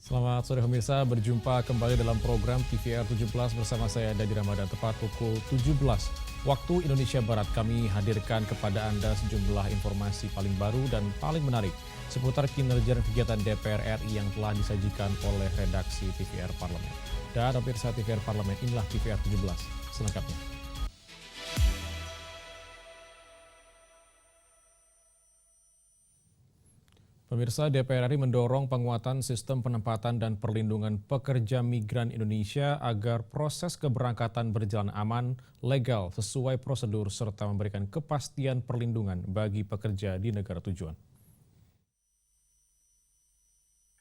Selamat sore pemirsa, berjumpa kembali dalam program TVR 17 bersama saya Dadi Ramadan tepat pukul 17 waktu Indonesia Barat. Kami hadirkan kepada Anda sejumlah informasi paling baru dan paling menarik seputar kinerja dan kegiatan DPR RI yang telah disajikan oleh redaksi TVR Parlemen. Dan pemirsa TVR Parlemen, inilah TVR 17 selengkapnya. Pemirsa, DPR RI mendorong penguatan sistem penempatan dan perlindungan pekerja migran Indonesia agar proses keberangkatan berjalan aman, legal, sesuai prosedur, serta memberikan kepastian perlindungan bagi pekerja di negara tujuan.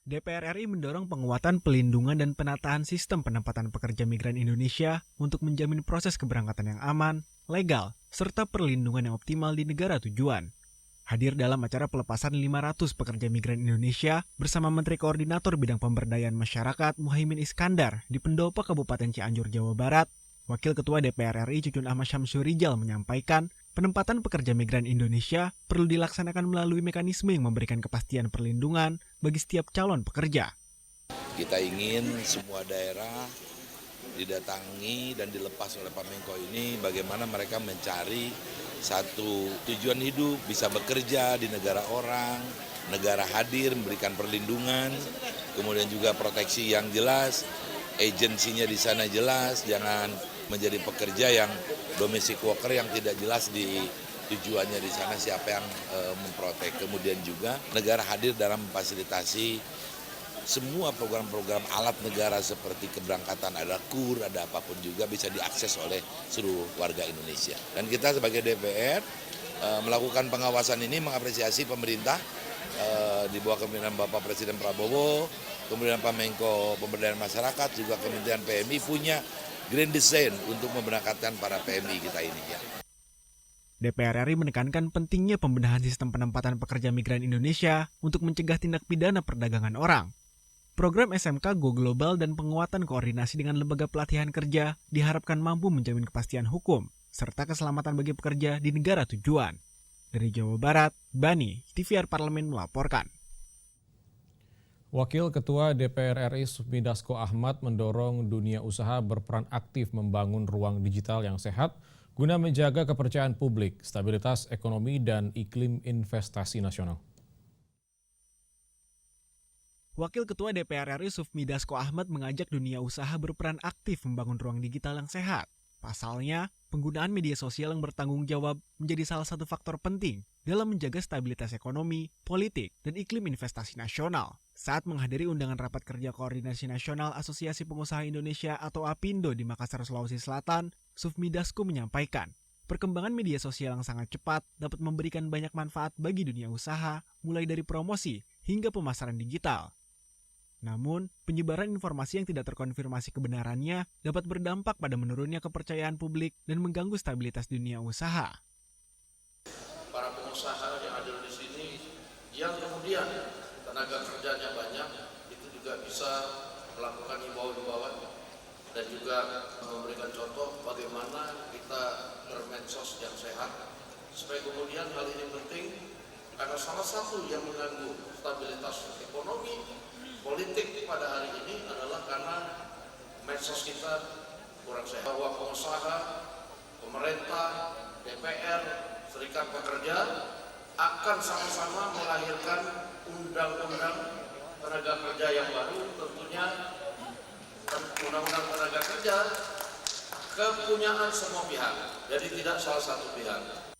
DPR RI mendorong penguatan pelindungan dan penataan sistem penempatan pekerja migran Indonesia untuk menjamin proses keberangkatan yang aman, legal, serta perlindungan yang optimal di negara tujuan. Hadir dalam acara pelepasan 500 pekerja migran Indonesia bersama Menteri Koordinator Bidang Pemberdayaan Masyarakat Muhaimin Iskandar di Pendopo Kabupaten Cianjur, Jawa Barat, Wakil Ketua DPR RI Cucun Ahmad Syamsurijal menyampaikan penempatan pekerja migran Indonesia perlu dilaksanakan melalui mekanisme yang memberikan kepastian perlindungan bagi setiap calon pekerja. Kita ingin semua daerah didatangi dan dilepas oleh Pak Menko ini bagaimana mereka mencari satu tujuan hidup, bisa bekerja di negara orang, negara hadir memberikan perlindungan, kemudian juga proteksi yang jelas, agensinya di sana jelas, jangan menjadi pekerja yang domestic worker yang tidak jelas di tujuannya di sana siapa yang memprotek. Kemudian juga negara hadir dalam memfasilitasi semua program-program alat negara seperti keberangkatan, ada KUR, ada apapun juga bisa diakses oleh seluruh warga Indonesia. Dan kita sebagai DPR melakukan pengawasan ini mengapresiasi pemerintah di bawah kepemimpinan Bapak Presiden Prabowo, kemudian Pak Menko Pemberdayaan Masyarakat, juga Kementerian PMI punya grand design untuk memberangkatkan para PMI kita ini ya. DPR RI menekankan pentingnya pembenahan sistem penempatan pekerja migran Indonesia untuk mencegah tindak pidana perdagangan orang. Program SMK Go Global dan penguatan koordinasi dengan lembaga pelatihan kerja diharapkan mampu menjamin kepastian hukum serta keselamatan bagi pekerja di negara tujuan. Dari Jawa Barat, Bani, TVR Parlemen melaporkan. Wakil Ketua DPR RI Sufmi Dasko Ahmad mendorong dunia usaha berperan aktif membangun ruang digital yang sehat guna menjaga kepercayaan publik, stabilitas ekonomi, dan iklim investasi nasional. Wakil Ketua DPR RI Sufmi Dasko Ahmad mengajak dunia usaha berperan aktif membangun ruang digital yang sehat. Pasalnya, penggunaan media sosial yang bertanggung jawab menjadi salah satu faktor penting dalam menjaga stabilitas ekonomi, politik, dan iklim investasi nasional. Saat menghadiri undangan rapat kerja koordinasi nasional Asosiasi Pengusaha Indonesia atau APindo di Makassar, Sulawesi Selatan, Sufmi Dasko menyampaikan, perkembangan media sosial yang sangat cepat dapat memberikan banyak manfaat bagi dunia usaha, mulai dari promosi hingga pemasaran digital. Namun, penyebaran informasi yang tidak terkonfirmasi kebenarannya dapat berdampak pada menurunnya kepercayaan publik dan mengganggu stabilitas dunia usaha. Para pengusaha yang hadir di sini, yang kemudian tenaga kerjanya banyak, itu juga bisa melakukan himbauan-himbauan dan juga memberikan contoh bagaimana kita bermedsos yang sehat. Supaya kemudian hal ini penting, karena salah satu yang mengganggu stabilitas ekonomi, politik pada hari ini adalah karena medsos kita kurang sehat. Bahwa pengusaha, pemerintah, DPR, serikat pekerja akan sama-sama melahirkan undang-undang tenaga kerja yang baru, tentunya undang-undang tenaga kerja kepunyaan semua pihak, jadi tidak salah satu pihak.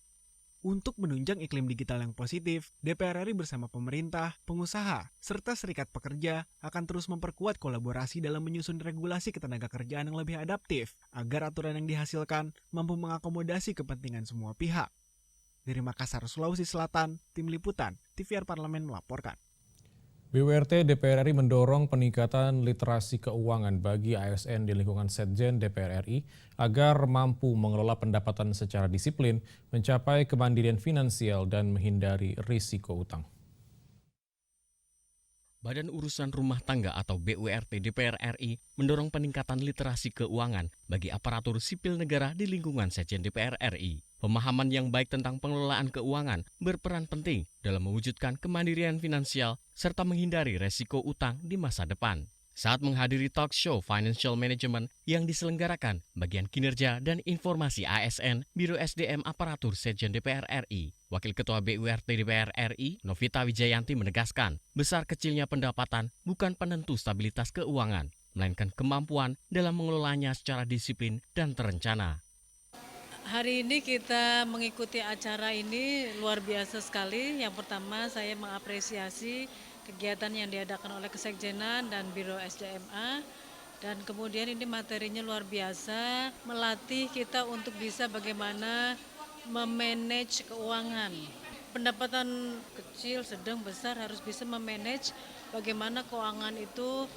Untuk menunjang iklim digital yang positif, DPR RI bersama pemerintah, pengusaha, serta serikat pekerja akan terus memperkuat kolaborasi dalam menyusun regulasi ketenagakerjaan yang lebih adaptif, agar aturan yang dihasilkan mampu mengakomodasi kepentingan semua pihak. Dari Makassar, Sulawesi Selatan, Tim Liputan, TVR Parlemen melaporkan. BWRT DPR RI mendorong peningkatan literasi keuangan bagi ASN di lingkungan Setjen DPR RI agar mampu mengelola pendapatan secara disiplin, mencapai kemandirian finansial, dan menghindari risiko utang. Badan Urusan Rumah Tangga atau BURT DPR RI mendorong peningkatan literasi keuangan bagi aparatur sipil negara di lingkungan Sekjen DPR RI. Pemahaman yang baik tentang pengelolaan keuangan berperan penting dalam mewujudkan kemandirian finansial serta menghindari resiko utang di masa depan. Saat menghadiri talk show Financial Management yang diselenggarakan Bagian Kinerja dan Informasi ASN Biro SDM Aparatur Sekjen DPR RI, Wakil Ketua BURT DPR RI, Novita Wijayanti menegaskan, besar kecilnya pendapatan bukan penentu stabilitas keuangan, melainkan kemampuan dalam mengelolanya secara disiplin dan terencana. Hari ini kita mengikuti acara ini luar biasa sekali. Yang pertama saya mengapresiasi kegiatan yang diadakan oleh Kesekjenan dan Biro SDMA. Dan kemudian ini materinya luar biasa, melatih kita untuk bisa bagaimana memanage keuangan. Pendapatan kecil, sedang, besar harus bisa memanage bagaimana keuangan itu,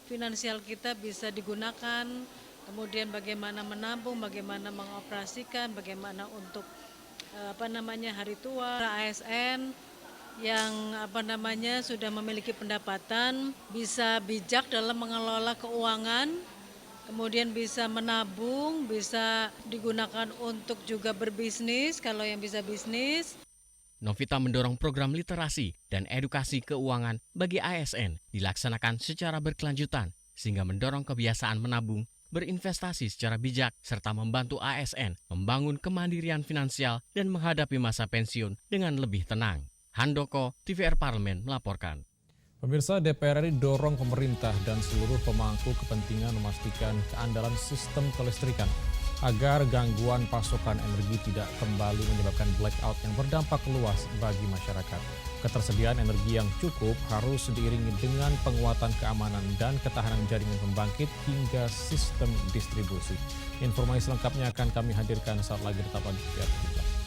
finansial kita bisa digunakan, kemudian bagaimana menabung, bagaimana mengoperasikan, bagaimana untuk hari tua, ASN yang sudah memiliki pendapatan, bisa bijak dalam mengelola keuangan, kemudian bisa menabung, bisa digunakan untuk juga berbisnis kalau yang bisa bisnis. Novita mendorong program literasi dan edukasi keuangan bagi ASN dilaksanakan secara berkelanjutan sehingga mendorong kebiasaan menabung, berinvestasi secara bijak, serta membantu ASN membangun kemandirian finansial dan menghadapi masa pensiun dengan lebih tenang. Handoko, TVR Parlemen melaporkan. Pemirsa, DPR RI dorong pemerintah dan seluruh pemangku kepentingan memastikan keandalan sistem kelistrikan agar gangguan pasokan energi tidak kembali menyebabkan blackout yang berdampak luas bagi masyarakat. Ketersediaan energi yang cukup harus diiringi dengan penguatan keamanan dan ketahanan jaringan pembangkit hingga sistem distribusi. Informasi selengkapnya akan kami hadirkan saat lagi tetap di TVR 17.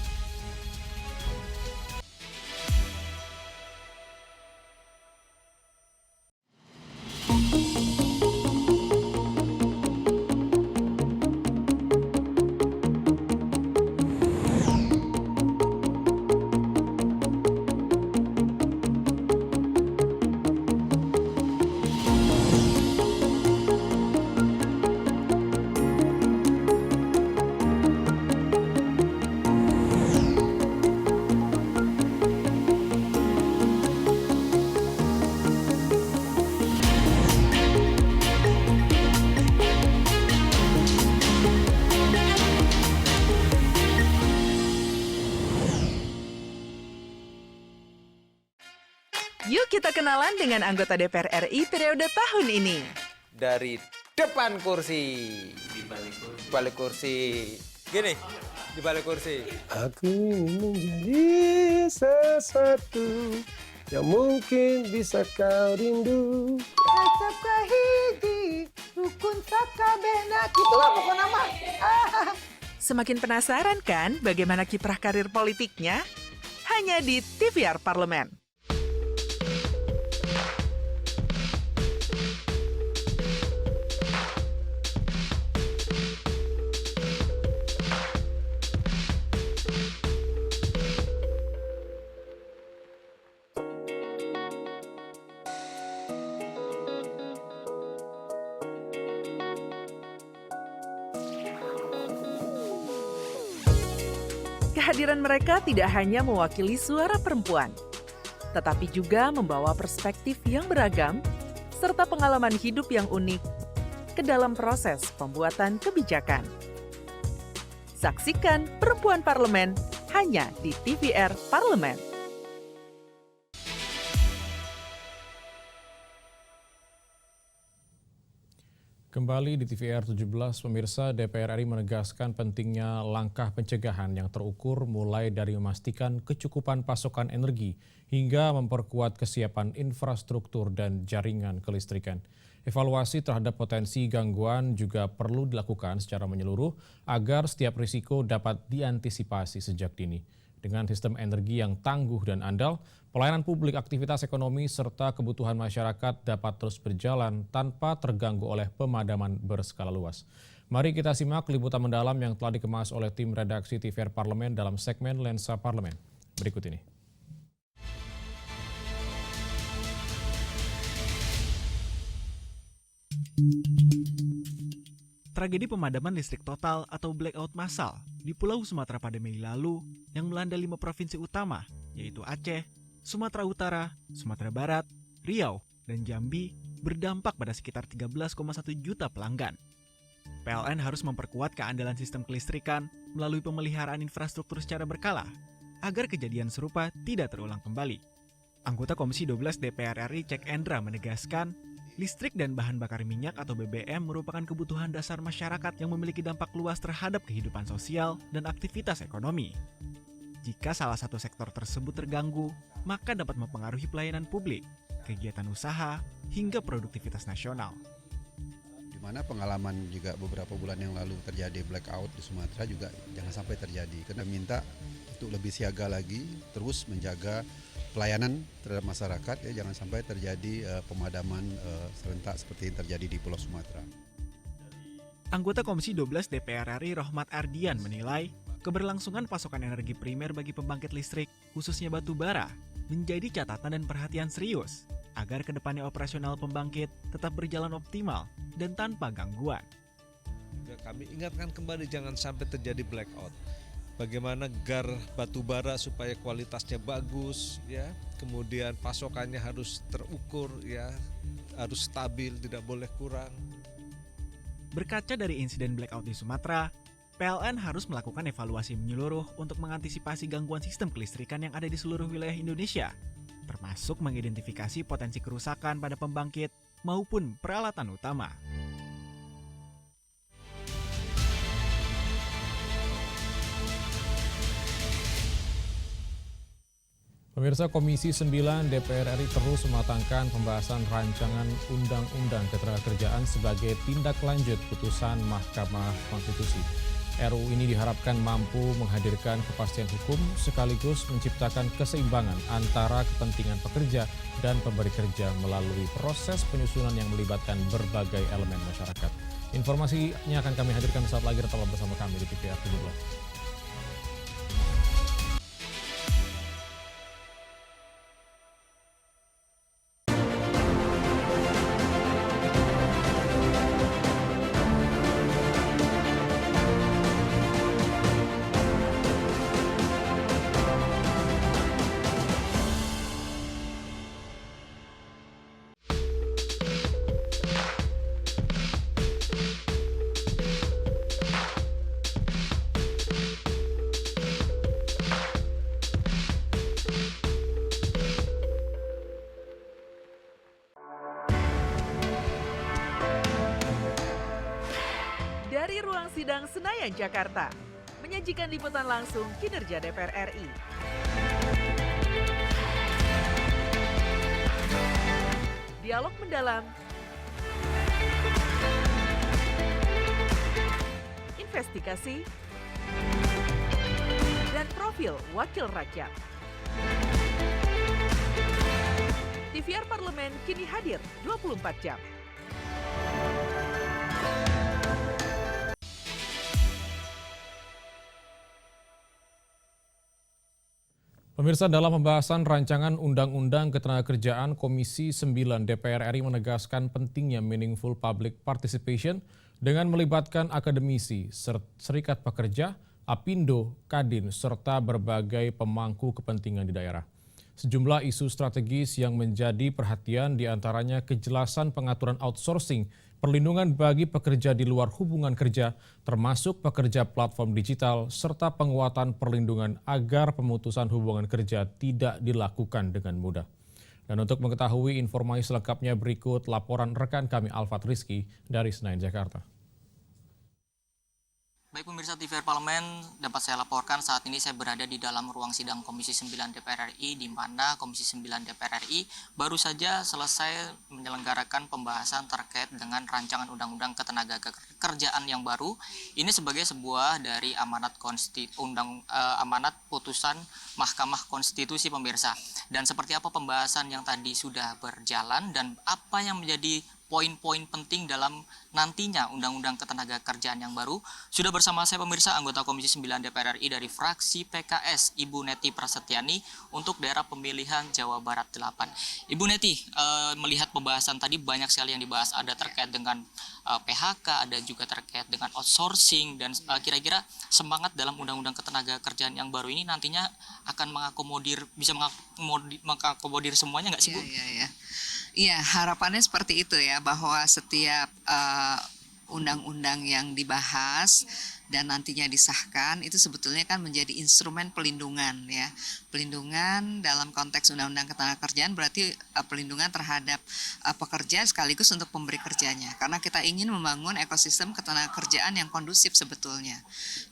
Yuk kita kenalan dengan anggota DPR RI periode tahun ini. Dari depan kursi. Di balik kursi. Gini, di balik kursi. Aku ingin menjadi sesuatu yang mungkin bisa kau rindu. Acap kahiji, rukun sakabehna. Itulah pokok nama. Semakin penasaran kan bagaimana kiprah karir politiknya? Hanya di TVR Parlemen. Kehadiran mereka tidak hanya mewakili suara perempuan, tetapi juga membawa perspektif yang beragam serta pengalaman hidup yang unik ke dalam proses pembuatan kebijakan. Saksikan Perempuan Parlemen hanya di TVR Parlemen. Kembali di TVR 17, pemirsa, DPR RI menegaskan pentingnya langkah pencegahan yang terukur mulai dari memastikan kecukupan pasokan energi hingga memperkuat kesiapan infrastruktur dan jaringan kelistrikan. Evaluasi terhadap potensi gangguan juga perlu dilakukan secara menyeluruh agar setiap risiko dapat diantisipasi sejak dini. Dengan sistem energi yang tangguh dan andal, pelayanan publik, aktivitas ekonomi, serta kebutuhan masyarakat dapat terus berjalan tanpa terganggu oleh pemadaman berskala luas. Mari kita simak liputan mendalam yang telah dikemas oleh tim redaksi TVR Parlemen dalam segmen Lensa Parlemen. Berikut ini. Tragedi pemadaman listrik total atau blackout massal di Pulau Sumatera pada Mei lalu yang melanda 5 provinsi utama, yaitu Aceh, Sumatera Utara, Sumatera Barat, Riau, dan Jambi berdampak pada sekitar 13,1 juta pelanggan. PLN harus memperkuat keandalan sistem kelistrikan melalui pemeliharaan infrastruktur secara berkala agar kejadian serupa tidak terulang kembali. Anggota Komisi 12 DPR RI Cek Endra menegaskan, listrik dan bahan bakar minyak atau BBM merupakan kebutuhan dasar masyarakat yang memiliki dampak luas terhadap kehidupan sosial dan aktivitas ekonomi. Jika salah satu sektor tersebut terganggu, maka dapat mempengaruhi pelayanan publik, kegiatan usaha, hingga produktivitas nasional. Di mana pengalaman juga beberapa bulan yang lalu terjadi blackout di Sumatera juga jangan sampai terjadi. Kita minta untuk lebih siaga lagi, terus menjaga pelayanan terhadap masyarakat, ya jangan sampai terjadi pemadaman serentak seperti yang terjadi di Pulau Sumatera. Anggota Komisi 12 DPR RI Rohmat Ardian menilai keberlangsungan pasokan energi primer bagi pembangkit listrik, khususnya batu bara, menjadi catatan dan perhatian serius agar kedepannya operasional pembangkit tetap berjalan optimal dan tanpa gangguan. Kami ingatkan kembali jangan sampai terjadi blackout. Bagaimana gar batu bara supaya kualitasnya bagus, ya. Kemudian pasokannya harus terukur, ya, harus stabil, tidak boleh kurang. Berkaca dari insiden blackout di Sumatera, PLN harus melakukan evaluasi menyeluruh untuk mengantisipasi gangguan sistem kelistrikan yang ada di seluruh wilayah Indonesia, termasuk mengidentifikasi potensi kerusakan pada pembangkit maupun peralatan utama. Pemirsa, Komisi 9 DPR RI terus mematangkan pembahasan rancangan Undang-Undang Ketenagakerjaan sebagai tindak lanjut putusan Mahkamah Konstitusi. RUU ini diharapkan mampu menghadirkan kepastian hukum sekaligus menciptakan keseimbangan antara kepentingan pekerja dan pemberi kerja melalui proses penyusunan yang melibatkan berbagai elemen masyarakat. Informasinya akan kami hadirkan saat lagi, tetaplah bersama kami di TVR 17. Dari ruang sidang Senayan, Jakarta, menyajikan liputan langsung kinerja DPR RI. Dialog mendalam, investigasi, dan profil wakil rakyat. TVR Parlemen kini hadir 24 jam. Pemirsa, dalam pembahasan rancangan Undang-Undang Ketenagakerjaan, Komisi 9 DPR RI menegaskan pentingnya meaningful public participation dengan melibatkan akademisi, serikat pekerja, Apindo, Kadin, serta berbagai pemangku kepentingan di daerah. Sejumlah isu strategis yang menjadi perhatian diantaranya kejelasan pengaturan outsourcing, perlindungan bagi pekerja di luar hubungan kerja, termasuk pekerja platform digital, serta penguatan perlindungan agar pemutusan hubungan kerja tidak dilakukan dengan mudah. Dan untuk mengetahui informasi selengkapnya berikut laporan rekan kami Alfat Rizky dari Senayan, Jakarta. Baik pemirsa TVR Parlemen, dapat saya laporkan saat ini saya berada di dalam ruang sidang Komisi 9 DPR RI, di mana Komisi 9 DPR RI baru saja selesai menyelenggarakan pembahasan terkait dengan rancangan Undang-Undang Ketenagakerjaan yang baru. Ini sebagai sebuah dari amanat putusan Mahkamah Konstitusi pemirsa. Dan seperti apa pembahasan yang tadi sudah berjalan dan apa yang menjadi poin-poin penting dalam nantinya Undang-Undang Ketenagakerjaan yang baru. Sudah bersama saya pemirsa anggota Komisi 9 DPR RI dari fraksi PKS, Ibu Neti Prasetyani untuk daerah pemilihan Jawa Barat 8. Ibu Neti, melihat pembahasan tadi banyak sekali yang dibahas, ada terkait dengan PHK, ada juga terkait dengan outsourcing, dan kira-kira semangat dalam Undang-Undang Ketenagakerjaan yang baru ini nantinya akan bisa mengakomodir semuanya nggak sih, Bu? Iya, harapannya seperti itu ya, bahwa setiap undang-undang yang dibahas dan nantinya disahkan itu sebetulnya kan menjadi instrumen pelindungan ya. Pelindungan dalam konteks Undang-Undang Ketenagakerjaan berarti pelindungan terhadap pekerja sekaligus untuk pemberi kerjanya. Karena kita ingin membangun ekosistem ketenagakerjaan yang kondusif sebetulnya.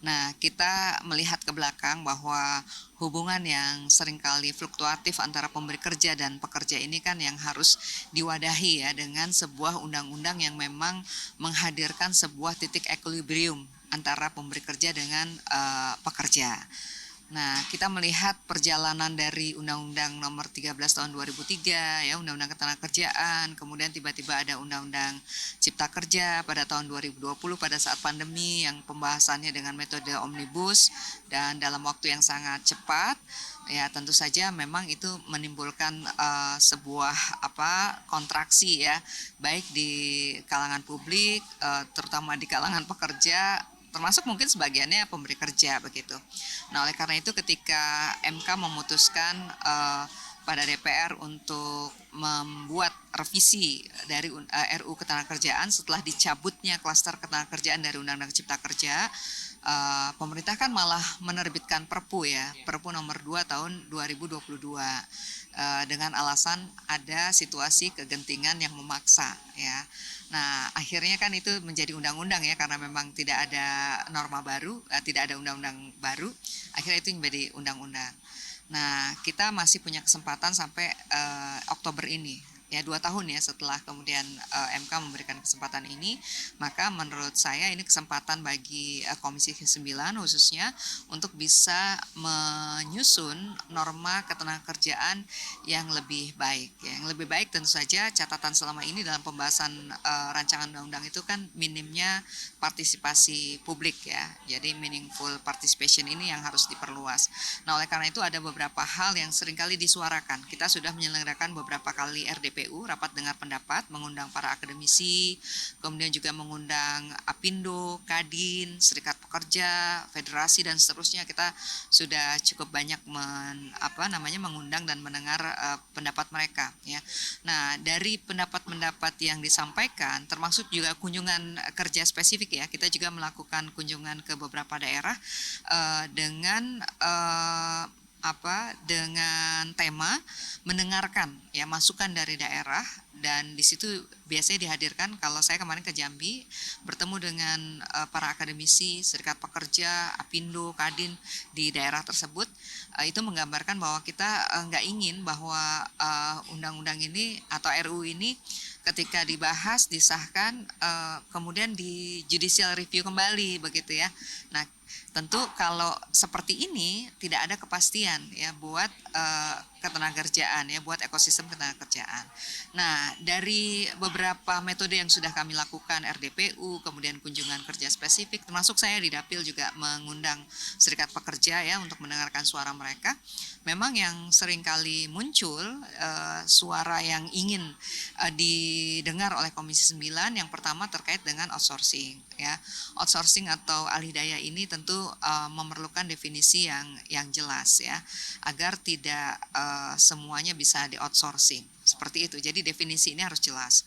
Nah, kita melihat ke belakang bahwa hubungan yang seringkali fluktuatif antara pemberi kerja dan pekerja ini kan yang harus diwadahi ya dengan sebuah undang-undang yang memang menghadirkan sebuah titik equilibrium antara pemberi kerja dengan pekerja. Nah, kita melihat perjalanan dari Undang-Undang Nomor 13 Tahun 2003 ya, Undang-Undang Ketenagakerjaan, kemudian tiba-tiba ada Undang-Undang Cipta Kerja pada tahun 2020 pada saat pandemi yang pembahasannya dengan metode omnibus dan dalam waktu yang sangat cepat. Ya, tentu saja memang itu menimbulkan sebuah kontraksi ya, baik di kalangan publik, terutama di kalangan pekerja, termasuk mungkin sebagiannya pemberi kerja begitu. Nah, oleh karena itu ketika MK memutuskan pada DPR untuk membuat revisi dari RUU Ketenagakerjaan setelah dicabutnya klaster ketenagakerjaan dari Undang-Undang Cipta Kerja, pemerintah kan malah menerbitkan Perpu ya, Perpu nomor 2 tahun 2022 dengan alasan ada situasi kegentingan yang memaksa ya. Nah, akhirnya kan itu menjadi undang-undang ya, karena memang tidak ada norma baru, tidak ada undang-undang baru, akhirnya itu menjadi undang-undang. Nah, kita masih punya kesempatan sampai Oktober ini. Ya, 2 tahun ya setelah kemudian MK memberikan kesempatan ini, maka menurut saya ini kesempatan bagi Komisi 9 khususnya untuk bisa menyusun norma ketenagakerjaan yang lebih baik. Ya. Yang lebih baik tentu saja catatan selama ini dalam pembahasan rancangan undang-undang itu kan minimnya partisipasi publik ya. Jadi meaningful participation ini yang harus diperluas. Nah, oleh karena itu ada beberapa hal yang seringkali disuarakan. Kita sudah menyelenggarakan beberapa kali RDPU, rapat dengar pendapat, mengundang para akademisi, kemudian juga mengundang Apindo, Kadin, Serikat Pekerja, Federasi dan seterusnya. Kita sudah cukup banyak mengundang dan mendengar pendapat mereka ya. Nah, dari pendapat-pendapat yang disampaikan termasuk juga kunjungan kerja spesifik ya. Kita juga melakukan kunjungan ke beberapa daerah dengan tema mendengarkan ya masukan dari daerah, dan di situ biasanya dihadirkan, kalau saya kemarin ke Jambi bertemu dengan para akademisi, Serikat Pekerja, Apindo, Kadin di daerah tersebut, itu menggambarkan bahwa kita nggak ingin bahwa undang-undang ini atau RUU ini ketika dibahas, disahkan, kemudian di judicial review kembali begitu ya. Nah, tentu kalau seperti ini tidak ada kepastian ya buat ketenagakerjaan ya, buat ekosistem ketenagakerjaan. Nah, dari beberapa metode yang sudah kami lakukan, RDPU, kemudian kunjungan kerja spesifik, termasuk saya di Dapil juga mengundang Serikat Pekerja ya untuk mendengarkan suara mereka. Memang yang seringkali muncul suara yang ingin didengar oleh Komisi 9, yang pertama terkait dengan outsourcing ya. Outsourcing atau alih daya ini tentu memerlukan definisi yang jelas ya, agar tidak semuanya bisa di outsourcing seperti itu. Jadi definisi ini harus jelas.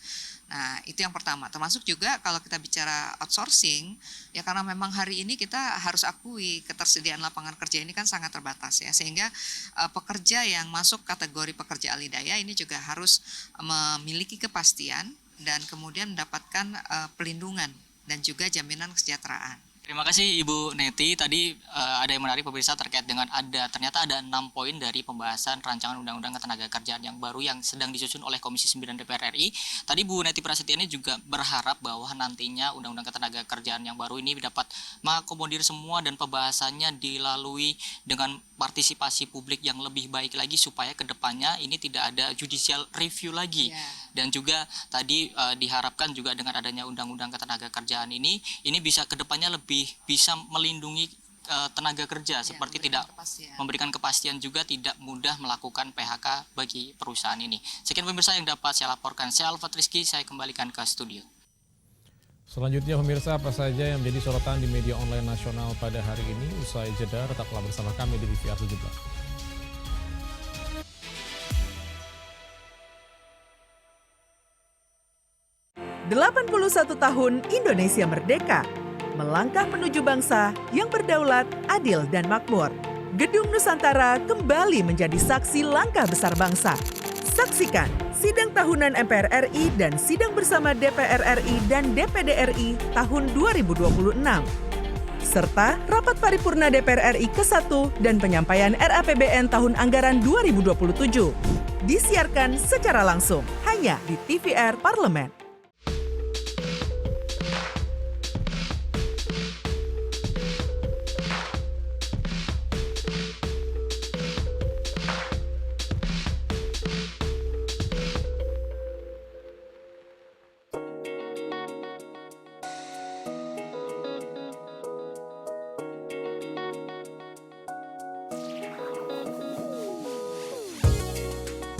Nah, itu yang pertama. Termasuk juga kalau kita bicara outsourcing ya, karena memang hari ini kita harus akui ketersediaan lapangan kerja ini kan sangat terbatas ya, sehingga pekerja yang masuk kategori pekerja alih daya ini juga harus memiliki kepastian dan kemudian mendapatkan pelindungan dan juga jaminan kesejahteraan. Terima kasih Ibu Neti. Tadi ada yang menarik pemirsa terkait dengan ternyata ada 6 poin dari pembahasan rancangan Undang-Undang Ketenagakerjaan yang baru yang sedang disusun oleh Komisi 9 DPR RI. Tadi Bu Neti Prasetyani juga berharap bahwa nantinya Undang-Undang Ketenagakerjaan yang baru ini dapat mengakomodir semua dan pembahasannya dilalui dengan partisipasi publik yang lebih baik lagi supaya kedepannya ini tidak ada judicial review lagi. Dan juga tadi diharapkan juga dengan adanya Undang-Undang Ketenagakerjaan ini bisa kedepannya lebih bisa melindungi tenaga kerja seperti tidak memberikan kepastian juga tidak mudah melakukan PHK bagi perusahaan ini. Sekian pemirsa yang dapat saya laporkan. Saya Alfat Rizky, saya kembalikan ke studio. Selanjutnya pemirsa, apa saja yang menjadi sorotan di media online nasional pada hari ini? Usai jeda, tetaplah bersama kami di TVR 17. 81 tahun Indonesia merdeka, melangkah menuju bangsa yang berdaulat, adil, dan makmur. Gedung Nusantara kembali menjadi saksi langkah besar bangsa. Saksikan sidang tahunan MPR RI dan sidang bersama DPR RI dan DPD RI tahun 2026. Serta rapat paripurna DPR RI ke-1 dan penyampaian RAPBN tahun anggaran 2027. Disiarkan secara langsung hanya di TVR Parlemen.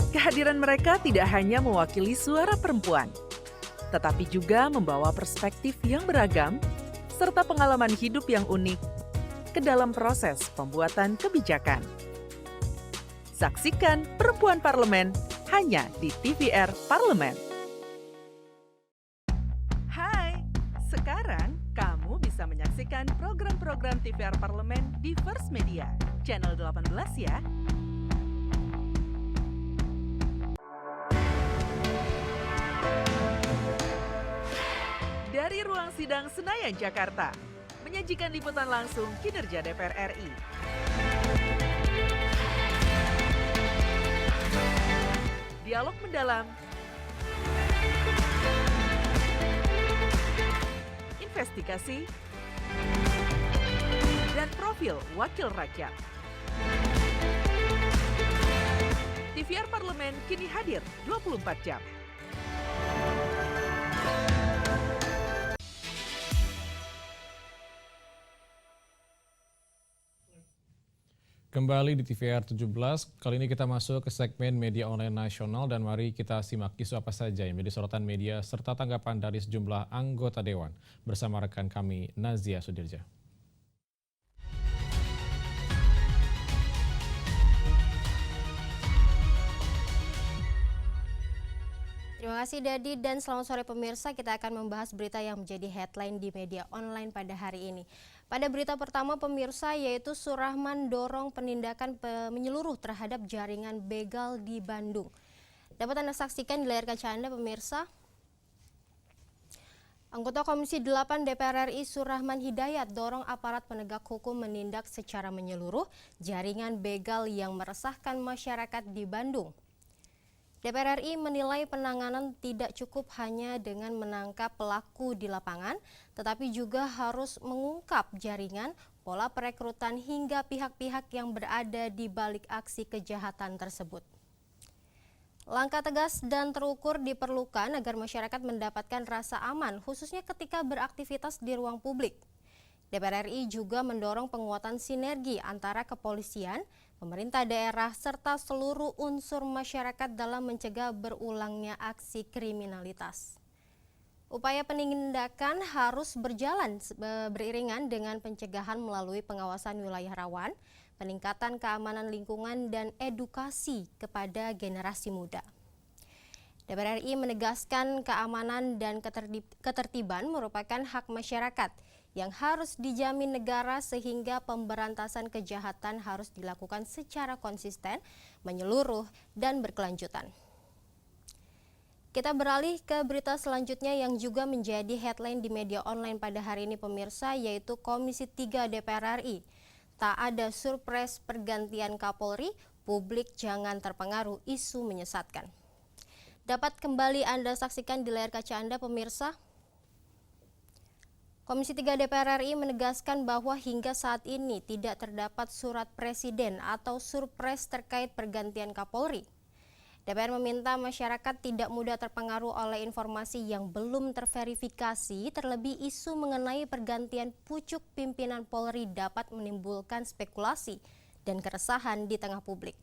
Kehadiran mereka tidak hanya mewakili suara perempuan, tetapi juga membawa perspektif yang beragam serta pengalaman hidup yang unik ke dalam proses pembuatan kebijakan. Saksikan Perempuan Parlemen hanya di TVR Parlemen. Hai, sekarang kamu bisa menyaksikan program-program TVR Parlemen di First Media, channel 18 ya. Dari ruang sidang Senayan, Jakarta, menyajikan liputan langsung kinerja DPR RI. Dialog mendalam, investigasi, dan profil wakil rakyat. TVR Parlemen kini hadir 24 jam. Kembali di TVR 17, kali ini kita masuk ke segmen media online nasional dan mari kita simak isu apa saja yang menjadi sorotan media serta tanggapan dari sejumlah anggota Dewan bersama rekan kami Nazia Sudirja. Terima kasih Dadi dan selamat sore pemirsa. Kita akan membahas berita yang menjadi headline di media online pada hari ini. Pada berita pertama pemirsa yaitu Surahman dorong penindakan menyeluruh terhadap jaringan begal di Bandung. Dapat Anda saksikan di layar kaca Anda pemirsa. Anggota Komisi 8 DPR RI Surahman Hidayat dorong aparat penegak hukum menindak secara menyeluruh jaringan begal yang meresahkan masyarakat di Bandung. DPR RI menilai penanganan tidak cukup hanya dengan menangkap pelaku di lapangan, tetapi juga harus mengungkap jaringan, pola perekrutan hingga pihak-pihak yang berada di balik aksi kejahatan tersebut. Langkah tegas dan terukur diperlukan agar masyarakat mendapatkan rasa aman, khususnya ketika beraktivitas di ruang publik. DPR RI juga mendorong penguatan sinergi antara kepolisian, pemerintah daerah, serta seluruh unsur masyarakat dalam mencegah berulangnya aksi kriminalitas. Upaya penindakan harus berjalan beriringan dengan pencegahan melalui pengawasan wilayah rawan, peningkatan keamanan lingkungan, dan edukasi kepada generasi muda. DPR RI menegaskan keamanan dan ketertiban merupakan hak masyarakat yang harus dijamin negara sehingga pemberantasan kejahatan harus dilakukan secara konsisten, menyeluruh, dan berkelanjutan. Kita beralih ke berita selanjutnya yang juga menjadi headline di media online pada hari ini pemirsa, yaitu Komisi 3 DPR RI. Tak ada surprise pergantian Kapolri, publik jangan terpengaruh isu menyesatkan. Dapat kembali Anda saksikan di layar kaca Anda pemirsa. Komisi 3 DPR RI menegaskan bahwa hingga saat ini tidak terdapat surat presiden atau surprise terkait pergantian Kapolri. DPR meminta masyarakat tidak mudah terpengaruh oleh informasi yang belum terverifikasi, terlebih isu mengenai pergantian pucuk pimpinan Polri dapat menimbulkan spekulasi dan keresahan di tengah publik.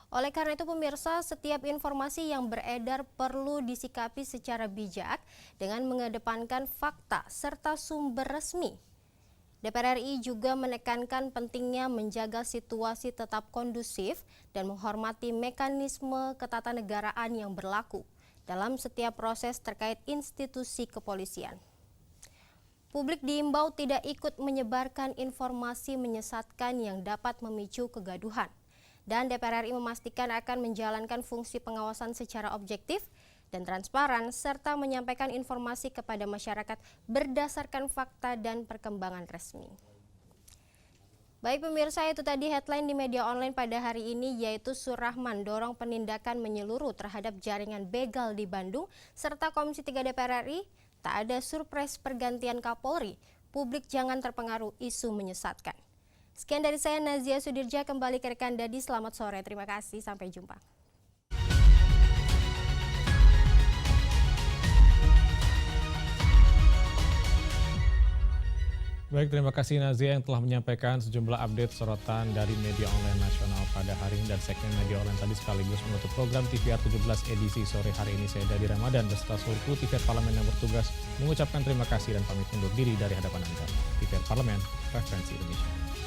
Oleh karena itu pemirsa, setiap informasi yang beredar perlu disikapi secara bijak dengan mengedepankan fakta serta sumber resmi. DPR RI juga menekankan pentingnya menjaga situasi tetap kondusif dan menghormati mekanisme ketatanegaraan yang berlaku dalam setiap proses terkait institusi kepolisian. Publik diimbau tidak ikut menyebarkan informasi menyesatkan yang dapat memicu kegaduhan. Dan DPR RI memastikan akan menjalankan fungsi pengawasan secara objektif dan transparan serta menyampaikan informasi kepada masyarakat berdasarkan fakta dan perkembangan resmi. Baik pemirsa, itu tadi headline di media online pada hari ini, yaitu Surahman dorong penindakan menyeluruh terhadap jaringan begal di Bandung, serta Komisi 3 DPR RI tak ada surprise pergantian Kapolri, publik jangan terpengaruh isu menyesatkan. Sekian dari saya, Nazia Sudirja, kembali ke rekan Dadi, selamat sore, terima kasih, sampai jumpa. Baik, terima kasih Nazia yang telah menyampaikan sejumlah update sorotan dari media online nasional pada hari ini, dan segmen media online tadi sekaligus menutup program TVR 17 edisi sore hari ini. Saya Dadi Ramadan beserta seluruh kru TVR Parlemen yang bertugas mengucapkan terima kasih dan pamit undur diri dari hadapan Anda. TVR Parlemen, referensi Indonesia.